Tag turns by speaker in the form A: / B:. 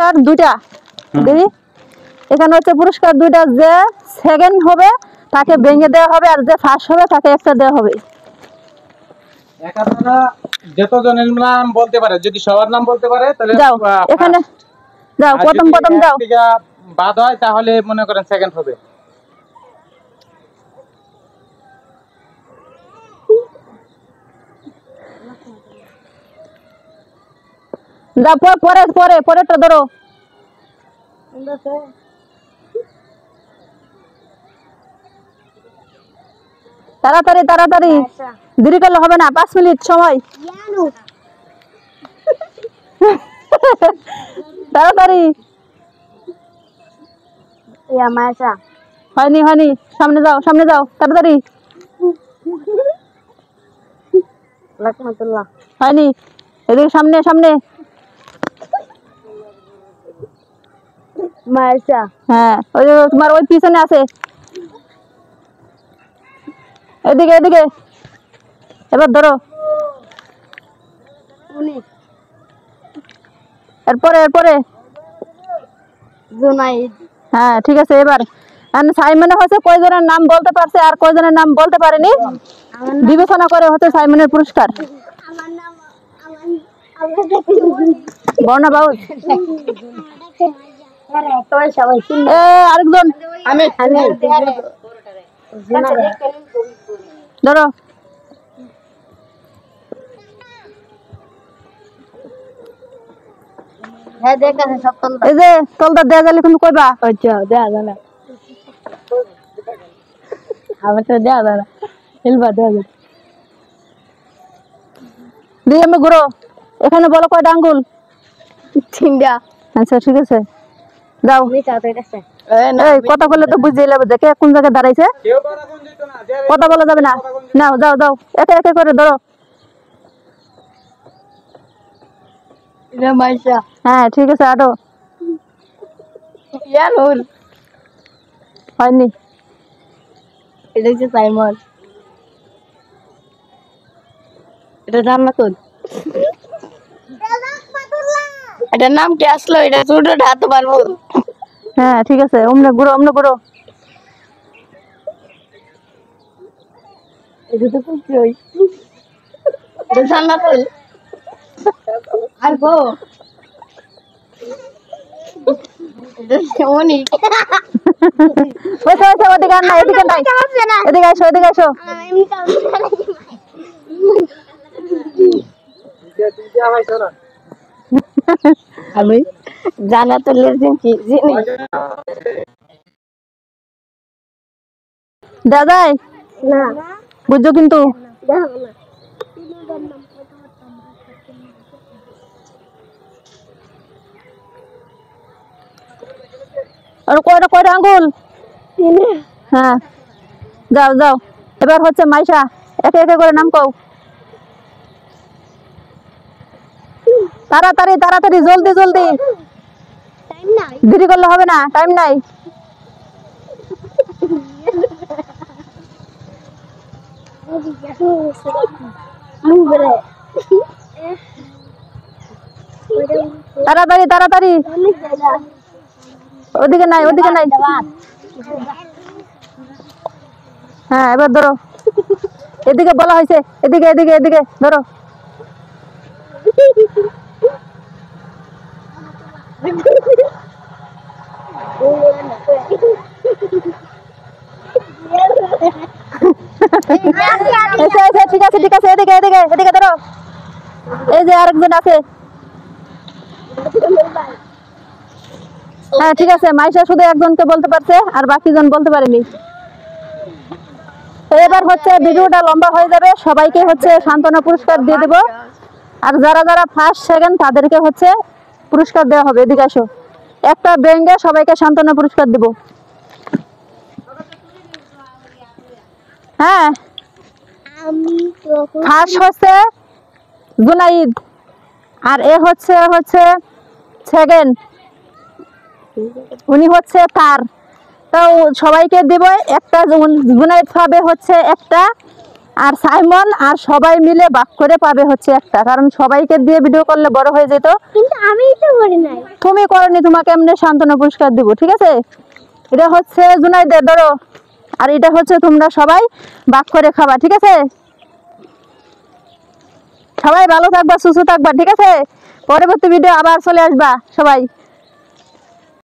A: পুরস্কার দুইটা দিদি, এখানে হচ্ছে পুরস্কার দুইটা, যে সেকেন্ড হবে তাকে ভেঙে দেওয়া হবে, আর যে ফার্স্ট হবে তাকে একটা দেওয়া হবে।
B: একাধারে যতজনের নাম বলতে পারে, যদি সবার নাম বলতে পারে তাহলে
A: যাও এখানে যাও, প্রথম যাও,
B: বাদ হয় তাহলে মনে করেন সেকেন্ড হবে।
A: যাও পরে পরে পরেরটা ধরো। তাড়াতাড়ি তাড়াতাড়ি, দেরি করলে হবে না, 5 মিনিট সময়। তাড়াতাড়ি। হয়নি হয়নি, সামনে যাও সামনে যাও তাড়াতাড়ি। হয়নি, এদিকে সামনে সামনে। হ্যাঁ ওই যে তোমার ওই পিছনে আছে, এদিকে এদিকে। এবার ধরো, এরপরে এরপরে। হ্যাঁ ঠিক আছে। এবার সাইমনে হচ্ছে কয়জনের নাম বলতে পারছে আর কয়জনের নাম বলতে পারেনি, বিবেচনা করে হচ্ছে সাইমনের পুরস্কার। বর্ণা বাবু, আরেকজন ধরো। এই যে তলটা দেয়া গেলে তুমি কইবা, দেয়া যায় না, আমার তো দেয়া যায় না, হেলবা দেয়া যায়। দিয়ে আমি ঘুরো, এখানে বলো কয়টা আঙ্গুল? 3টা। আচ্ছা ঠিক আছে, যাও। এই কথা বললে তো বুঝিয়ে নেবে যে কে কোন জায়গায় দাঁড়াইছে, কথা বলা যাবে না। নাও যাও যাও, একে একে করে ধরো। হ্যাঁ ঠিক আছে, আটো। হয়নি, এটা হচ্ছে সাইমন, এটা জান্নাতুল। এটার নাম কি আসলো? এটা ছোট হাতে পারবো। হ্যাঁ ঠিক আছে, অমনে ঘুরো অমনে ঘুরো। এটা তো কি হই, এটা জান্নাতুল। আর গো এটা কেমনই বসে বসে, ওদিকে আর না, এদিকে নাই, এদিকে আসো এদিকে আসো। আমি জান্নাতুলের জিনিস জিনি দাদাই না, বুঝছো কিন্তু। আর কয়টা কয়টা আঙ্গুল? হ্যাঁ যাও যাও। এবার হচ্ছে মাইশা, একে একে করে নাম কও। তাড়াতাড়ি তাড়াতাড়ি, জলদি জলদি, দেরি করলে হবে না, টাইম নাই। তাড়াতাড়ি তাড়াতাড়ি, ওদিকে নাই ওদিকে নাই। হ্যাঁ এবার ধরো, এদিকে বলা হয়েছে, এদিকে এদিকে এদিকে ধরো। ঠিক আছে ঠিক আছে, এদিকে এদিকে এদিকে ধরো। এই যে আরেকজন আছে। হ্যাঁ ঠিক আছে, মাইশা শুধু একজনকে বলতে পারছে আর বাকি জন বলতে পারেনি। তো এবার হচ্ছে ভিডিওটা লম্বা হয়ে যাবে, সবাইকে হচ্ছে সান্ত্বনা পুরস্কার দিয়ে দেব, আর যারা যারা ফার্স্ট সেকেন্ড তাদেরকে হচ্ছে পুরস্কার দেওয়া হবে। এদিকে আসো, একটা ব্যাঙ্গে সবাইকে সান্ত্বনা পুরস্কার দেব। হ্যাঁ ফার্স্ট হচ্ছে জুনাইদ, আর এ হচ্ছে হচ্ছে সেকেন্ড, উনি হচ্ছে তার। তো সবাইকে দেব একটা, জুনাইদ পাবে হচ্ছে একটা, আর সাইমন আর সবাই মিলে ভাগ করে পাবে হচ্ছে একটা, কারণ সবাইকে দিয়ে ভিডিও করলে বড় হয়ে যেত।
C: কিন্তু আমি তো করি নাই।
A: তুমি করনি, তোমাকে এমনি সান্ত্বনা পুরস্কার দিব, ঠিক আছে? এটা হচ্ছে জুনাইদের, ধরো। আর এটা হচ্ছে তোমরা সবাই ভাগ করে খাবা, ঠিক আছে? সবাই ভালো থাকবা, সুস্থ থাকবা, ঠিক আছে? পরবর্তী ভিডিও আবার চলে আসবা সবাই।